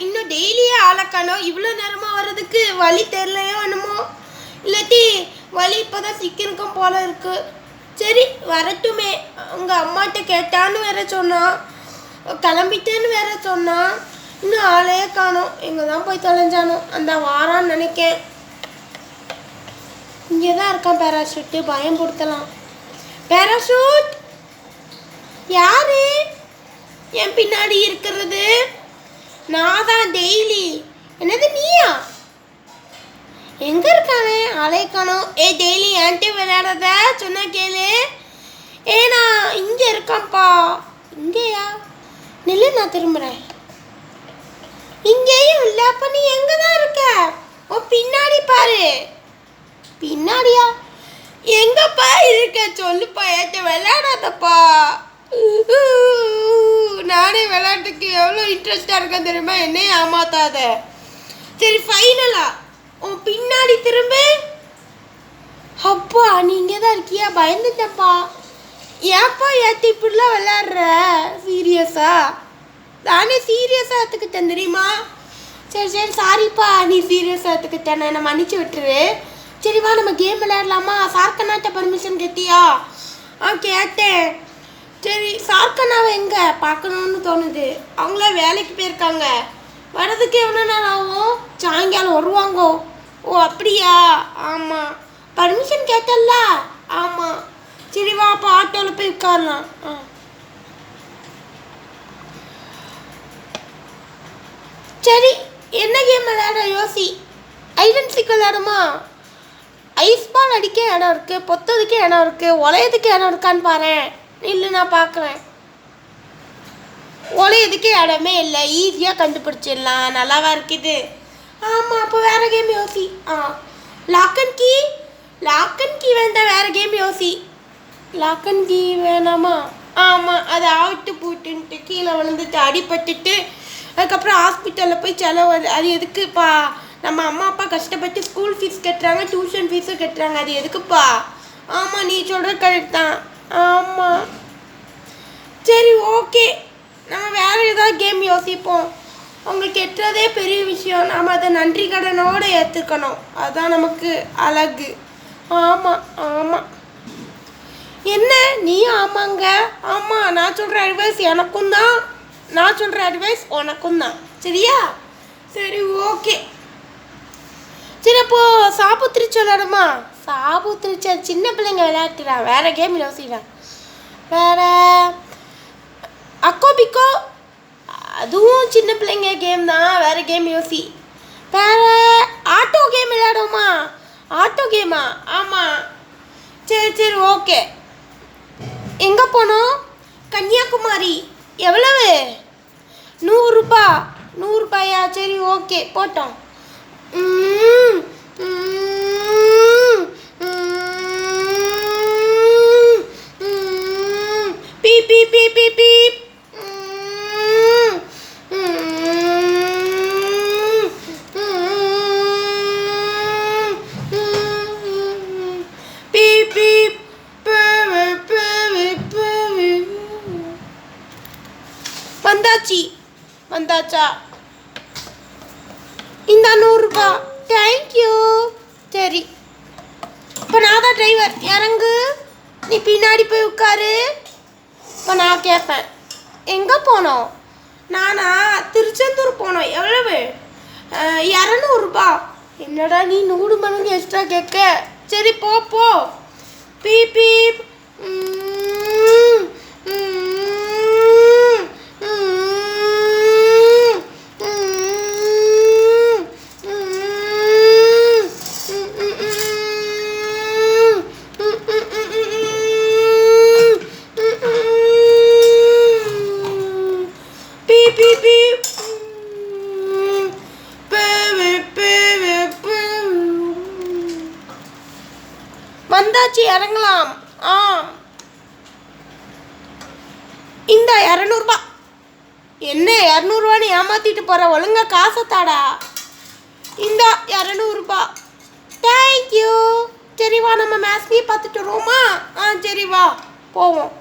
இன்னும் டெய்லியே ஆளக்கானோம். இவ்வளோ நேரமாக வர்றதுக்கு வழி தெரிலையோ என்னமோ, இல்லாட்டி வழி இப்போதான் சிக்கிருக்கும் போல இருக்கு. சரி வரட்டுமே. உங்கள் அம்மாட்ட கேட்டான்னு வேற சொன்னான், கிளம்பிட்டேன்னு வேற சொன்னான். இன்னும் ஆளையே காணோம். எங்கே தான் போய் தொலைஞ்சானோ. அந்த வாரான்னு நினைக்கேன். இங்கே தான் இருக்கான் பேராஷூட்டு. பயம்படுத்தலாம். பேராஷூட் யாரு என் பின்னாடி இருக்கிறது? நான் தான் டெய்லி. என்னது நீயா? எங்கே இருக்கானே ஆளே காணோம். டெய்லி என்கிட்ட விளையாடுறத சொன்ன கேளு. நான் இங்கே இருக்கான்ப்பா. இங்கேயா? நில்லு, நான் திரும்புகிறேன். இங்கேயும் இல்லை. அப்போ நீ எங்கே தான் இருக்க? பின்னாடி பாரு. பின்னாடியா? எங்கப்பா இருக்க சொல்லுப்பா. என்கிட்ட விளையாடாதப்பா. நானே விளையாட்டுக்கு எவ்வளோ இன்ட்ரெஸ்டாக இருக்கேன் தெரியுமா? என்னையே ஏமாத்தாத. சரி ஃபைனலா உன் பின்னாடி திரும்ப. அப்பா நீ இங்கே தான் இருக்கியா? பயந்துட்டப்பா. ஏன்ப்பா ஏற்றி இப்படிலாம் விளையாடுற? சீரியஸா? நானே சீரியஸாக எடுத்துக்கிட்டேன் தெரியுமா? சரி சரி சாரிப்பா, நீ சீரியஸாக எடுத்துக்கிட்டேன். என்னை மன்னிச்சு விட்டுரு. சரி வா நம்ம கேம் விளையாடலாமா? சார்க்கண்ணாட்ட பர்மிஷன் கேட்டியா? கேட்டேன். சரி சார்க்கண்ணாவை எங்கே பார்க்கணுன்னு தோணுது. அவங்களாம் வேலைக்கு போயிருக்காங்க. வரதுக்கு எவ்வளோ நேரம் ஆகும்? சாயங்காலம் வருவாங்கோ. அப்படியா? ஆமாம். பர்மிஷன் கேட்டல்ல? ஆமாம். சரி வா அப்போ ஆட்டோவில் போய் உட்காரலாம். சரி என்ன கேம் விளையாட யோசி. ஐடென்டிக் விளையாடுமா? ஐஸ் பால் அடிக்க இடம் இருக்குது, பொத்ததுக்கு இடம் இருக்குது, உலையதுக்கு இடம் இருக்கான்னு பாரு. இல்லை நான் பார்க்குறேன். உலையதுக்கு இடமே இல்லை. ஈஸியாக கண்டுபிடிச்சிடலாம். நல்லாவா இருக்குது? ஆமாம். அப்போ வேறு கேம் யோசி. Lock and key. Lock and key வேண்டாம், வேறு கேம் யோசி. லாக் அண்ட் கீ வேணாமா? ஆமாம். அது ஆவிட்டு பூட்டுன்ட்டு கீழே விழுந்துட்டு அடிபட்டுட்டு அதுக்கப்புறம் ஹாஸ்பிட்டலில் போய் செலவு. அது எதுக்குப்பா? நம்ம அம்மா அப்பா கஷ்டப்பட்டு ஸ்கூல் ஃபீஸ் கட்டுறாங்க, டியூஷன் ஃபீஸும் கட்டுறாங்க. அது எதுக்குப்பா? ஆமாம் நீ சொல்கிற கரெக்ட் தான். ஆமாம். சரி ஓகே, நம்ம வேறு ஏதாவது கேம் யோசிப்போம். அவங்களுக்கு எட்டுறதே பெரிய விஷயம். நாம் அதை நன்றி கடனோடு ஏற்றுக்கணும். அதுதான் நமக்கு அழகு. ஆமாம் ஆமாம். என்ன நீ ஆமாங்க? ஆமாம், நான் சொல்கிற அட்வைஸ் எனக்கும் தான், நான் சொல்கிற அட்வைஸ் உனக்கும் தான். சரியா? சரி ஓகே. சரி அப்போது சாபுத்திரிச்சு விளையாடுமா? சாபுத்திரிச்சா சின்ன பிள்ளைங்க விளையாட்டுறான். வேறு கேம் யோசிக்கிறான். வேறு அக்கோ பிக்கோ, அதுவும் சின்ன பிள்ளைங்க கேம் தான். வேறு கேம் யோசி. வேறு ஆட்டோ கேம் விளையாடுமா? ஆட்டோ கேமா? ஆமாம். சரி சரி ஓகே. எங்கே போனோம்? கன்னியாகுமரி. எவ்வளவு? 100 ரூபா. 100 ரூபாயா? சரி ஓகே போட்டோம். Beep beep beep beep beep. Beep beep. வந்தாச்சி. வந்தாச்சா? இந்த 100 ரூபா. தேங்க்யூ. சரி இப்போ நான் தான் டிரைவர். இறங்கு, நீ பின்னாடி போய் உட்காரு. இப்போ நான் கேட்பேன், எங்கே போனோம்? நானா திருச்செந்தூர் போனோம். எவ்வளவு? 200 ரூபா. என்னடா நீ 100 மடங்கு எக்ஸ்ட்ரா கேட்க. சரி போ போ. Beep beep. வந்தாச்சு, இறங்கலாம். இந்த 200 ரூபா. என்ன 200 ரூபான்னு ஏமாத்திட்டு போற? ஒழுங்கா காசை தாடா. இந்த 200 ரூபா. தேங்க்யூ. சரி வா நம்ம மேட்ச்லேயே பார்த்துட்டு வருவோமா? சரி வா போவோம்.